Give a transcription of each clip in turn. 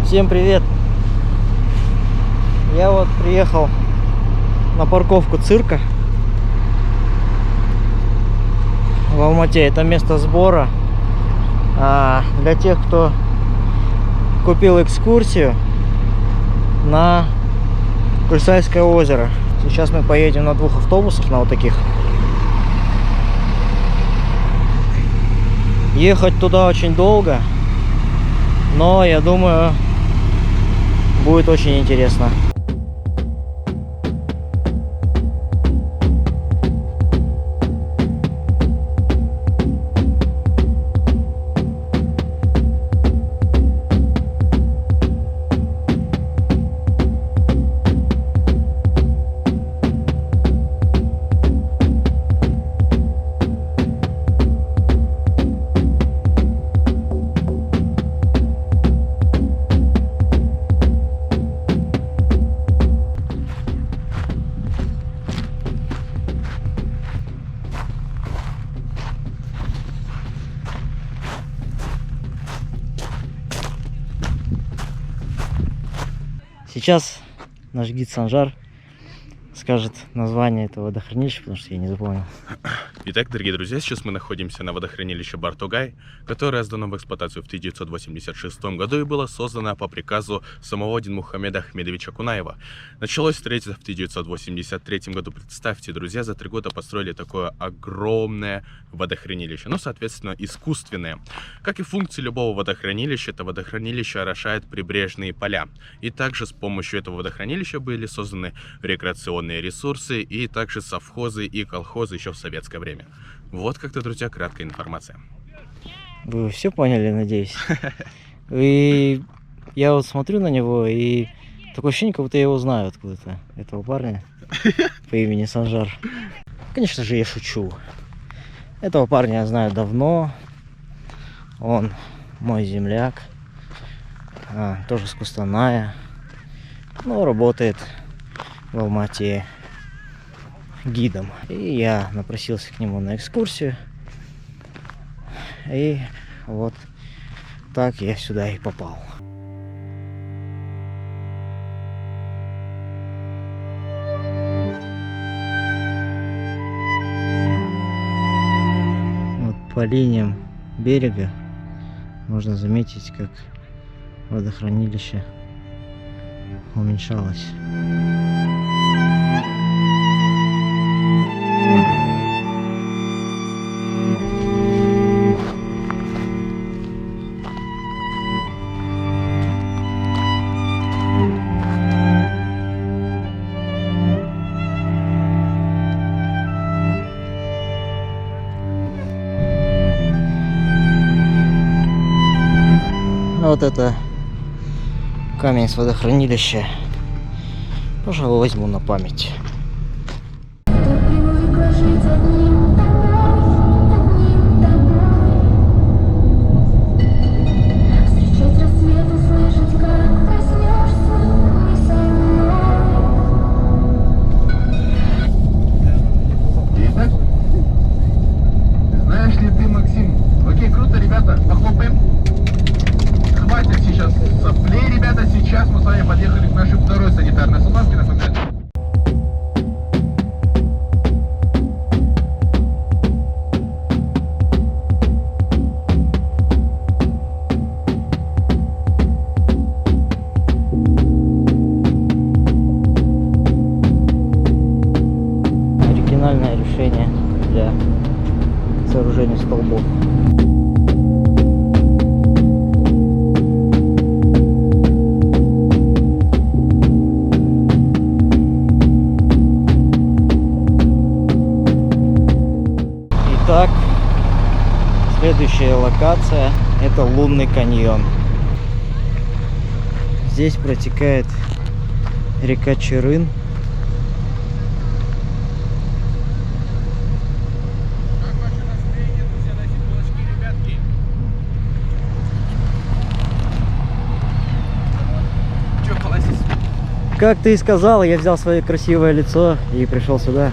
Всем привет! Я вот приехал на парковку цирка в Алмате. Это место сбора для тех, кто купил экскурсию на Курсальское озеро. Сейчас мы поедем на 2 автобусах, на вот таких. Ехать туда очень долго, но я думаю, будет очень интересно. Сейчас наш гид Санжар скажет название этого водохранилища, потому что я не запомнил. Итак, дорогие друзья, сейчас мы находимся на водохранилище Бартугай, которое сдано в эксплуатацию в 1986 году и было создано по приказу самого Динмухамеда Ахмедовича Кунаева. Началось строительство в 1983 году. Представьте, друзья, за 3 года построили такое огромное водохранилище, ну, соответственно, искусственное. Как и функции любого водохранилища, это водохранилище орошает прибрежные поля. И также с помощью этого водохранилища были созданы рекреационные ресурсы и также совхозы и колхозы еще в советское время. Вот как-то, друзья, краткая информация. Вы все поняли, надеюсь? И я вот смотрю на него, и такое ощущение, как будто я его знаю откуда-то, этого парня по имени Санжар. Конечно же, я шучу. Этого парня я знаю давно. Он мой земляк, тоже с Кустаная, но работает в Алмате гидом. И я напросился к нему на экскурсию. И вот так я сюда и попал. Вот по линиям берега можно заметить, как водохранилище уменьшалось. Вот это камень с водохранилища. Пожалуй, возьму на память. Знаешь ли ты, Максим? Окей, круто, ребята, похлопаем. Хватит сейчас соплей, ребята, сейчас мы с вами подъехали к нашей второй санитарной остановке, напоминаю. Оригинальное решение для сооружения столбов. Итак, следующая локация — это Лунный каньон. Здесь протекает река Чырын. Как ты и сказал, я взял свое красивое лицо и пришел сюда.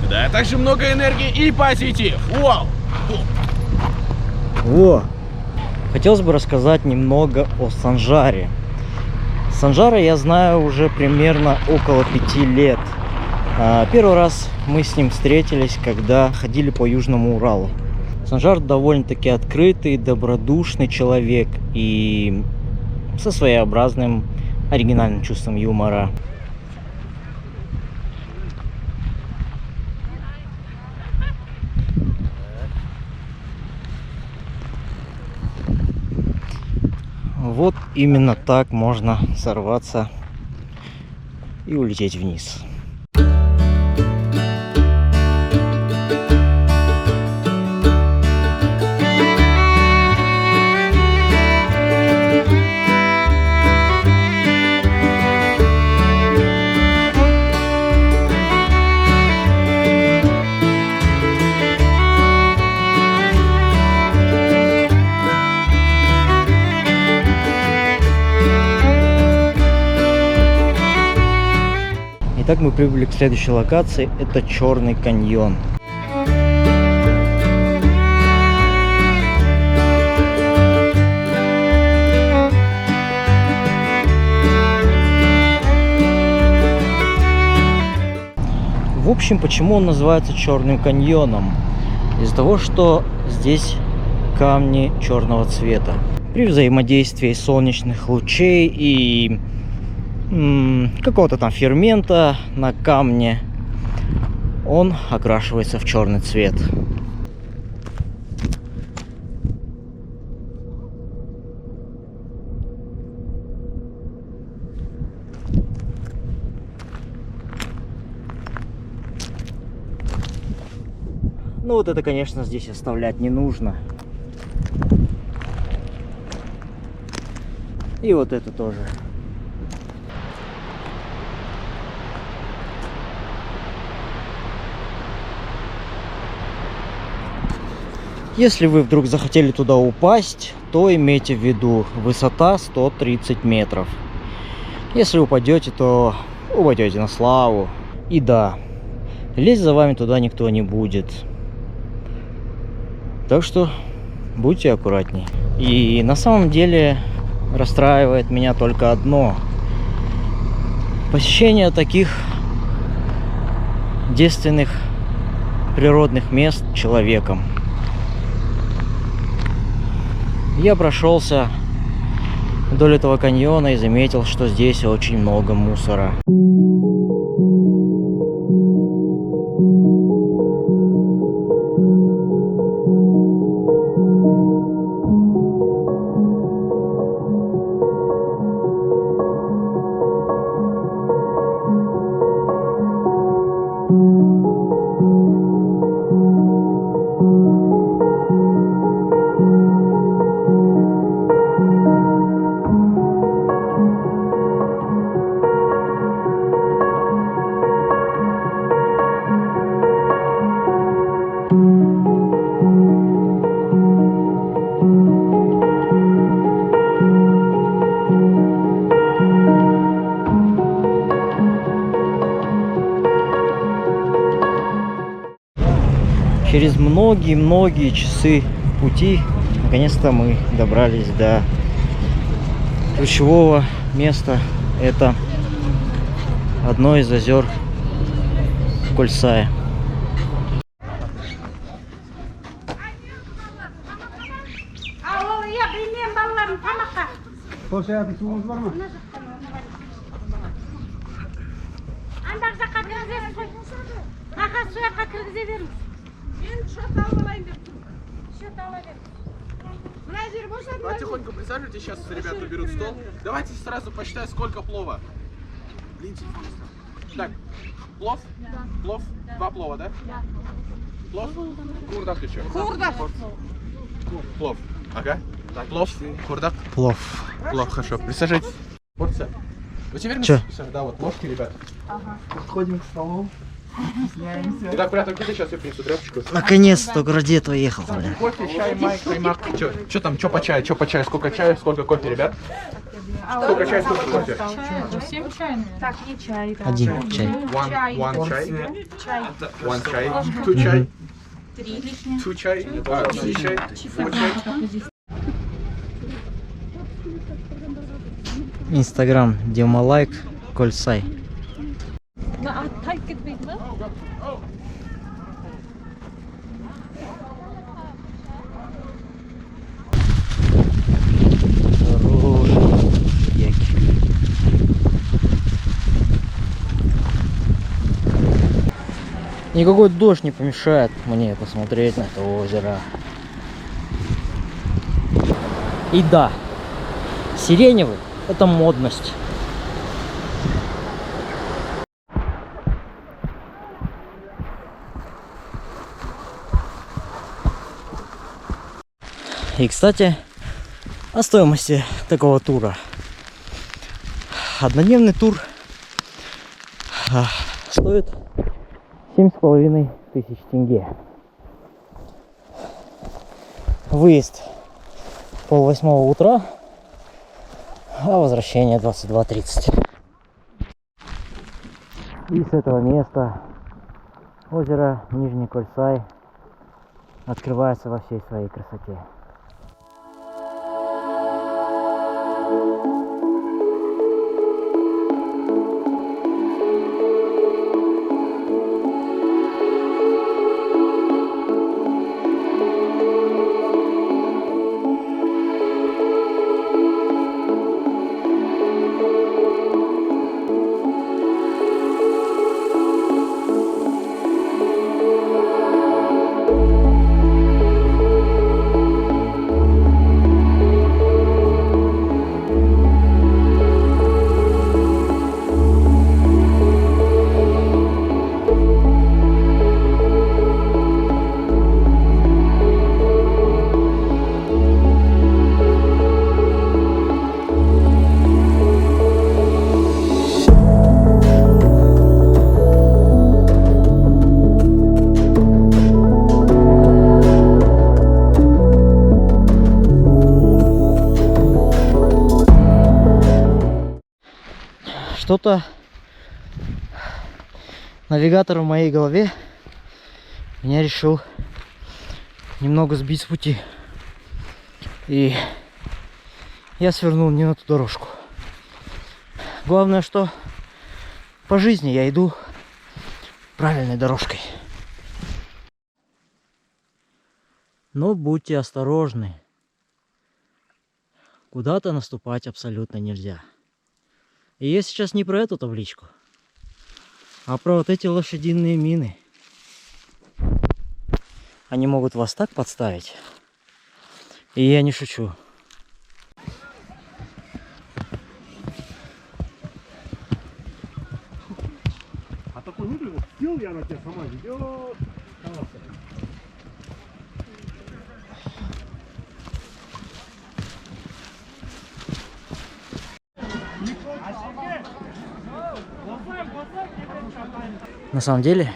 Да, также много энергии и позитив. Вау! Во! Хотелось бы рассказать немного о Санжаре. Санжара я знаю уже примерно около 5 лет. Первый раз мы с ним встретились, когда ходили по Южному Уралу. Санжар довольно-таки открытый, добродушный человек и со своеобразным оригинальным чувством юмора. Вот именно так можно сорваться и улететь вниз. Итак, мы прибыли к следующей локации. Это Черный каньон. В общем, почему он называется Черным каньоном? Из-за того, что здесь камни черного цвета. При взаимодействии солнечных лучей и какого-то там фермента на камне он окрашивается в черный цвет. Ну вот это, конечно, здесь оставлять не нужно. И вот это тоже. Если вы вдруг захотели туда упасть, то имейте в виду, высота 130 метров. Если упадете, то упадете на славу. И да, лезть за вами туда никто не будет. Так что будьте аккуратней. И на самом деле расстраивает меня только одно. Посещение таких девственных природных мест человеком. Я прошелся вдоль этого каньона и заметил, что здесь очень много мусора. Через многие-многие часы пути наконец-то мы добрались до ключевого места. Это одно из озер Кольсая. Потихоньку присаживайтесь, сейчас ребята берут стол. Давайте сразу посчитаем, сколько плова. Блин, телефон оставь. Так, плов? Да. Плов? Да. 2 плова, да? Да. Плов? Курдак еще. Курдак. Плов. Ага. Так, плов. Курдак. Плов. Плов, хорошо. Присаживайтесь. Порция. Вы теперь да, вот ложки, ребят. Ага. Подходим к столу. Итак, ребята, где сейчас я принесу тряпочку? Наконец-то ради этого ехал. Кофе, чай, май, каймак. Что там, что по чаю, сколько чая, сколько кофе, ребят? Сколько чая, сколько кофе? 7 чайных. Так, не чай. Да. 1 чай. One чай. One чай. Two чай. 3 лишних. Two чай. 3 чай. Four чай. Инстаграм Демалайк Кольсай. Никакой дождь не помешает мне посмотреть на это озеро. И да, сиреневый — это модность. И, кстати, о стоимости такого тура. Однодневный тур стоит 7500 тенге. Выезд 7:30 утра, а возвращение 22:30. И с этого места озеро Нижний Кольсай открывается во всей своей красоте. Что-то навигатор в моей голове меня решил немного сбить с пути. И я свернул не на ту дорожку. Главное, что по жизни я иду правильной дорожкой. Но будьте осторожны. Куда-то наступать абсолютно нельзя. И я сейчас не про эту табличку, а про вот эти лошадиные мины. Они могут вас так подставить. И я не шучу. А такой внутренний сел я на тебя сама идет. На самом деле,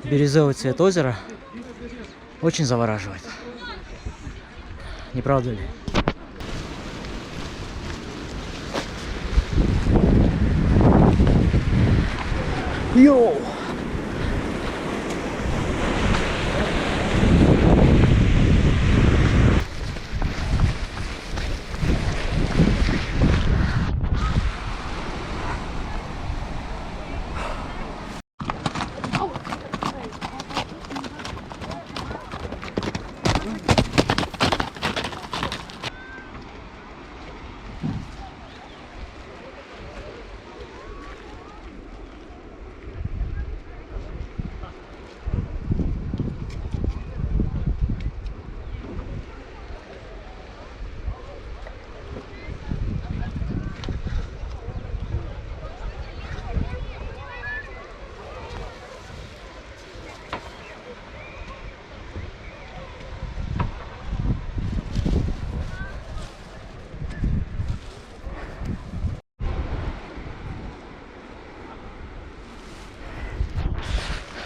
бирюзовый цвет озера очень завораживает. Не правда ли? Йоу!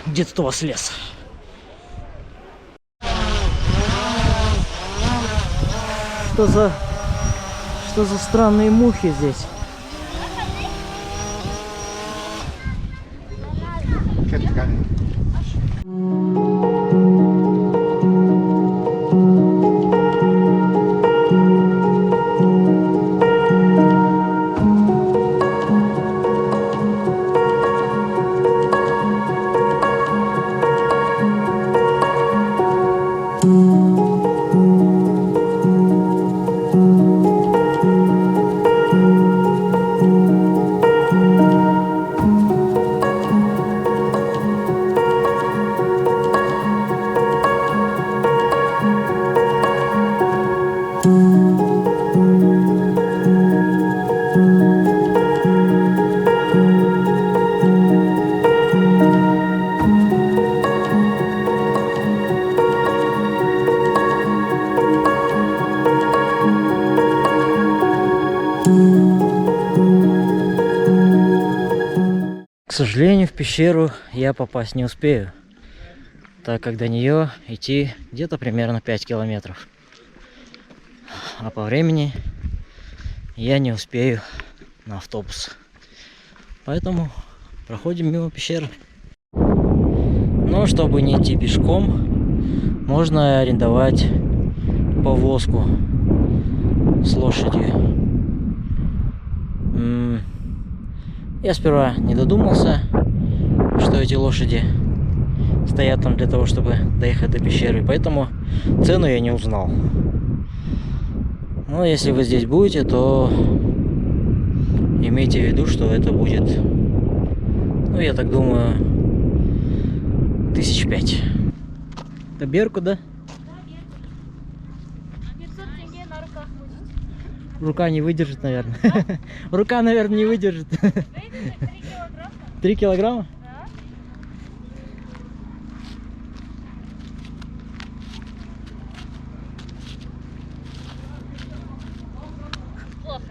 Где-то у вас лес. Что за странные мухи здесь? К сожалению, в пещеру я попасть не успею, так как до нее идти где-то примерно 5 километров. А по времени я не успею на автобус. Поэтому проходим мимо пещеры. Но чтобы не идти пешком, можно арендовать повозку с лошадью. Я сперва не додумался, что эти лошади стоят там для того, чтобы доехать до пещеры, поэтому цену я не узнал. Но если вы здесь будете, то имейте в виду, что это будет, ну, я так думаю, 1005. Это Берку, да? А 500 тенге на руках будет. Рука не выдержит, наверное. Рука, наверное, не выдержит. 3 килограмма. 3 килограмма? Да. Плохо.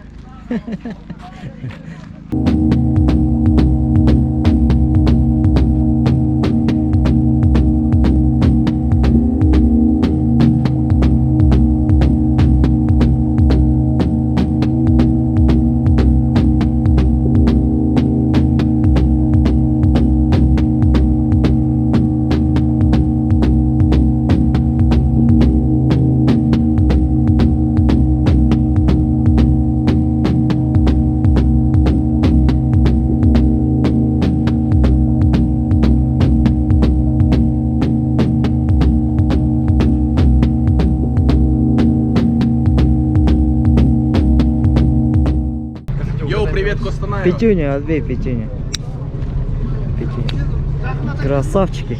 Йоу, привет, Костанай. Пятюню, отбей пятюню. Пятюню. Красавчики.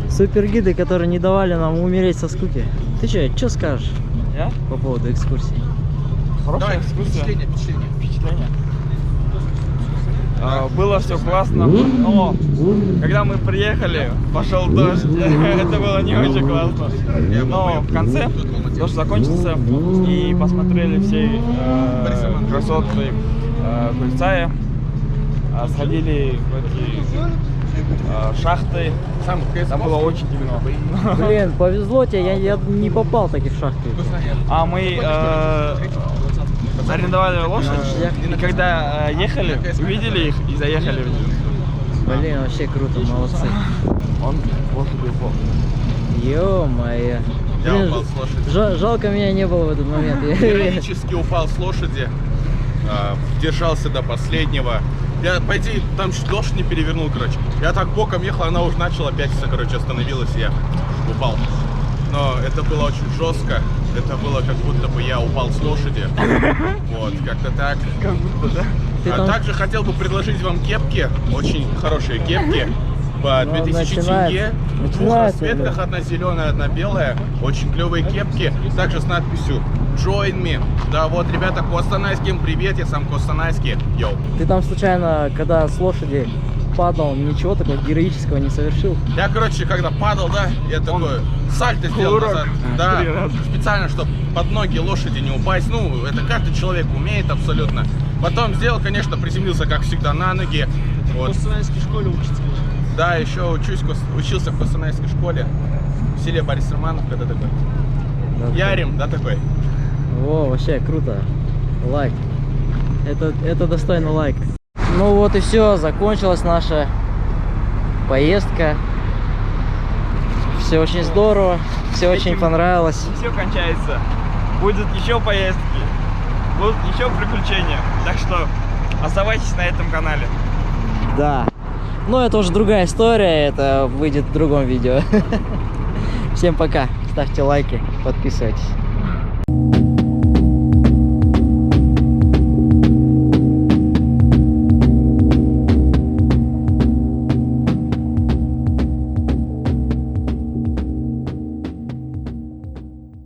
Супергиды, которые не давали нам умереть со скуки. Ты что скажешь? Я? По поводу экскурсии? Хорошая экскурсия. Впечатление. Было все классно, но когда мы приехали, пошел дождь. Это было не очень классно. Но в конце дождь закончился и посмотрели все красоты Гульцая. Сходили в эти шахты. Там было очень темно. Блин, повезло тебе, я не попал таки в шахты. А мы арендовали лошадь, и когда ехали, увидели их и заехали в них. Блин, вообще круто, молодцы. Он лошадью упал. Ё-моё. Я Блин, упал с лошади. жалко меня не было в этот момент. Героически упал с лошади, держался до последнего. Я, по идее, там чуть лошадь не перевернул, короче. Я так боком ехал, она уже начала пятиться, короче, остановилась, и я упал. Но это было очень жестко. Это было как будто бы я упал с лошади. Вот, как-то так. Как будто, да? А также хотел бы предложить вам кепки, очень хорошие кепки. По 2000 тенге, в двух расцветках, одна зеленая, одна белая. Очень клевые кепки, также с надписью Join me. Да, вот, ребята, костанайским привет, я сам костанайский. Йоу. Ты там случайно, когда с лошади падал, ничего такого героического не совершил? Я, короче, когда падал, да, я такой сальто сделал кувырок назад. Да, 3 раза. специально, чтобы под ноги лошади не упасть. Ну, это каждый человек умеет абсолютно. Потом сделал, конечно, приземлился, как всегда, на ноги. Вот. В костанайской школе учится. Да, еще учился в костанайской школе в селе Борис Романов, когда такой. Да, Ярим, да, такой. О, вообще круто. Лайк. Это достойно лайка. Ну вот и все, закончилась наша поездка. Все очень здорово, все очень понравилось. Все кончается. Будут еще поездки, будут еще приключения. Так что оставайтесь на этом канале. Да. Но это уже другая история, это выйдет в другом видео. Всем пока, ставьте лайки, подписывайтесь.